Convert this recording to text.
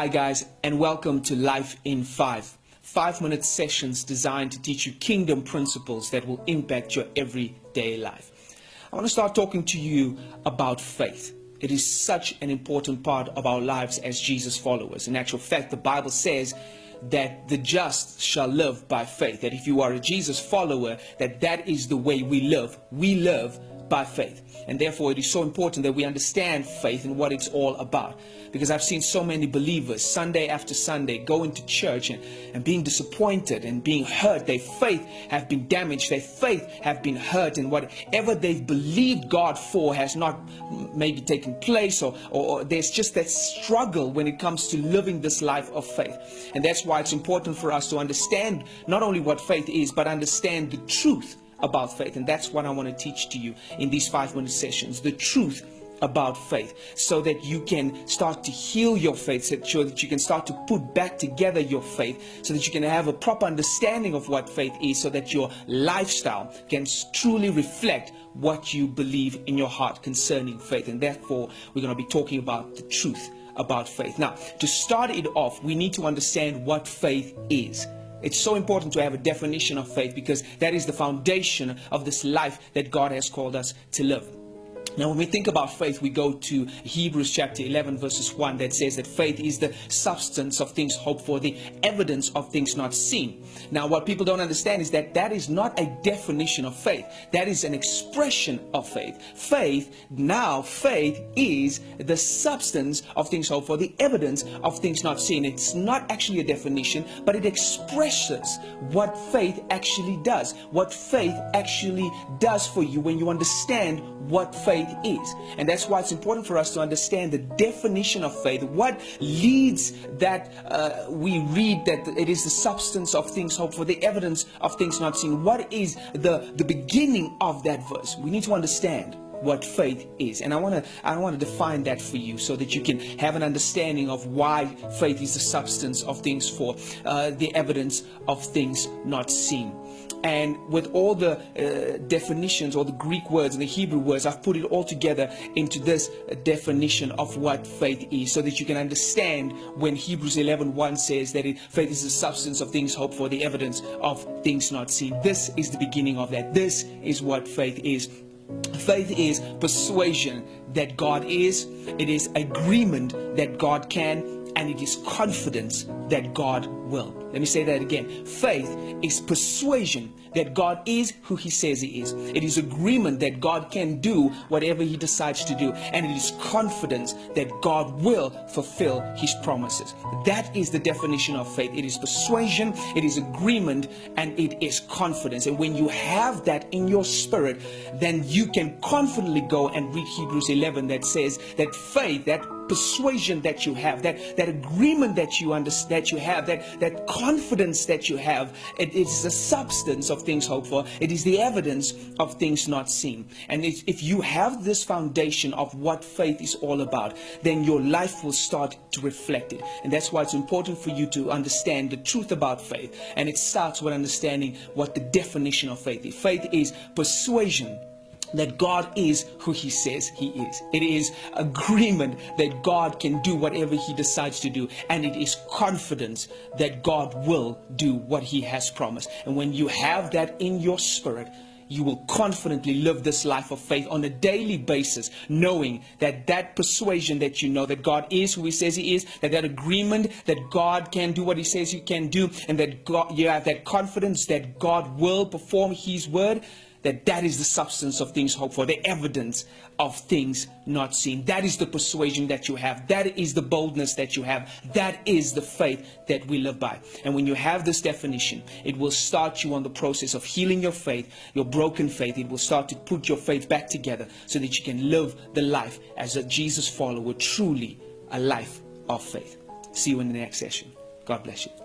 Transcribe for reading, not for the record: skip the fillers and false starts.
Hi guys, and welcome to Life in 5. 5-minute sessions designed to teach you kingdom principles that will impact your everyday life. I want to start talking to you about faith. It is such an important part of our lives as Jesus followers. In actual fact, the Bible says that the just shall live by faith. That if you are a Jesus follower, that is the way we live. We live by faith. And therefore it is so important that we understand faith and what it's all about. Because I've seen so many believers Sunday after Sunday go into church and being disappointed and being hurt. Their faith have been damaged. Their faith have been hurt, and whatever they've believed God for has not maybe taken place, or there's just that struggle when it comes to living this life of faith. And that's why it's important for us to understand not only what faith is, but understand the truth about faith. And that's what I want to teach to you in these 5-minute sessions, the truth about faith, so that you can start to heal your faith, so that you can start to put back together your faith, so that you can have a proper understanding of what faith is, so that your lifestyle can truly reflect what you believe in your heart concerning faith. And therefore we're going to be talking about the truth about faith. Now, to start it off, we need to understand what faith is. It's so important to have a definition of faith, because that is the foundation of this life that God has called us to live. Now, when we think about faith, we go to Hebrews chapter 11 verses 1 that says that faith is the substance of things hoped for, the evidence of things not seen. Now, what people don't understand is that is not a definition of faith. That is an expression of faith. Faith is the substance of things hoped for, the evidence of things not seen. It's not actually a definition, but it expresses what faith actually does. What faith actually does for you when you understand what faith is. And that's why it's important for us to understand the definition of faith. What leads that we read that it is the substance of things hoped for, the evidence of things not seen. What is the beginning of that verse? We need to understand what faith is, and I want to define that for you, so that you can have an understanding of why faith is the substance of things for, the evidence of things not seen. And with all the definitions, or the Greek words and the Hebrew words, I've put it all together into this definition of what faith is, so that you can understand when Hebrews 11:1 says that faith is the substance of things hoped for, the evidence of things not seen. This is the beginning of that. This is what faith is. Faith is persuasion that God is, it is agreement that God can, and it is confidence that God will. Let me say that again. Faith is persuasion that God is who He says He is. It is agreement that God can do whatever He decides to do. And it is confidence that God will fulfill His promises. That is the definition of faith. It is persuasion, it is agreement, and it is confidence. And when you have that in your spirit, then you can confidently go and read Hebrews 11 that says that faith, that persuasion that you have, that agreement that you understand, that you have, that confidence that you have, it is the substance of things hoped for. It is the evidence of things not seen. And if you have this foundation of what faith is all about, then your life will start to reflect it. And that's why it's important for you to understand the truth about faith. And it starts with understanding what the definition of faith is. Faith is persuasion that God is who He says He is. It is agreement that God can do whatever He decides to do. And it is confidence that God will do what He has promised. And when you have that in your spirit, you will confidently live this life of faith on a daily basis, knowing that persuasion that you know that God is who He says He is, that agreement that God can do what He says He can do, and that you have that confidence that God will perform His word. That is the substance of things hoped for, the evidence of things not seen. That is the persuasion that you have. That is the boldness that you have. That is the faith that we live by. And when you have this definition, it will start you on the process of healing your faith, your broken faith. It will start to put your faith back together, so that you can live the life as a Jesus follower, truly a life of faith. See you in the next session. God bless you.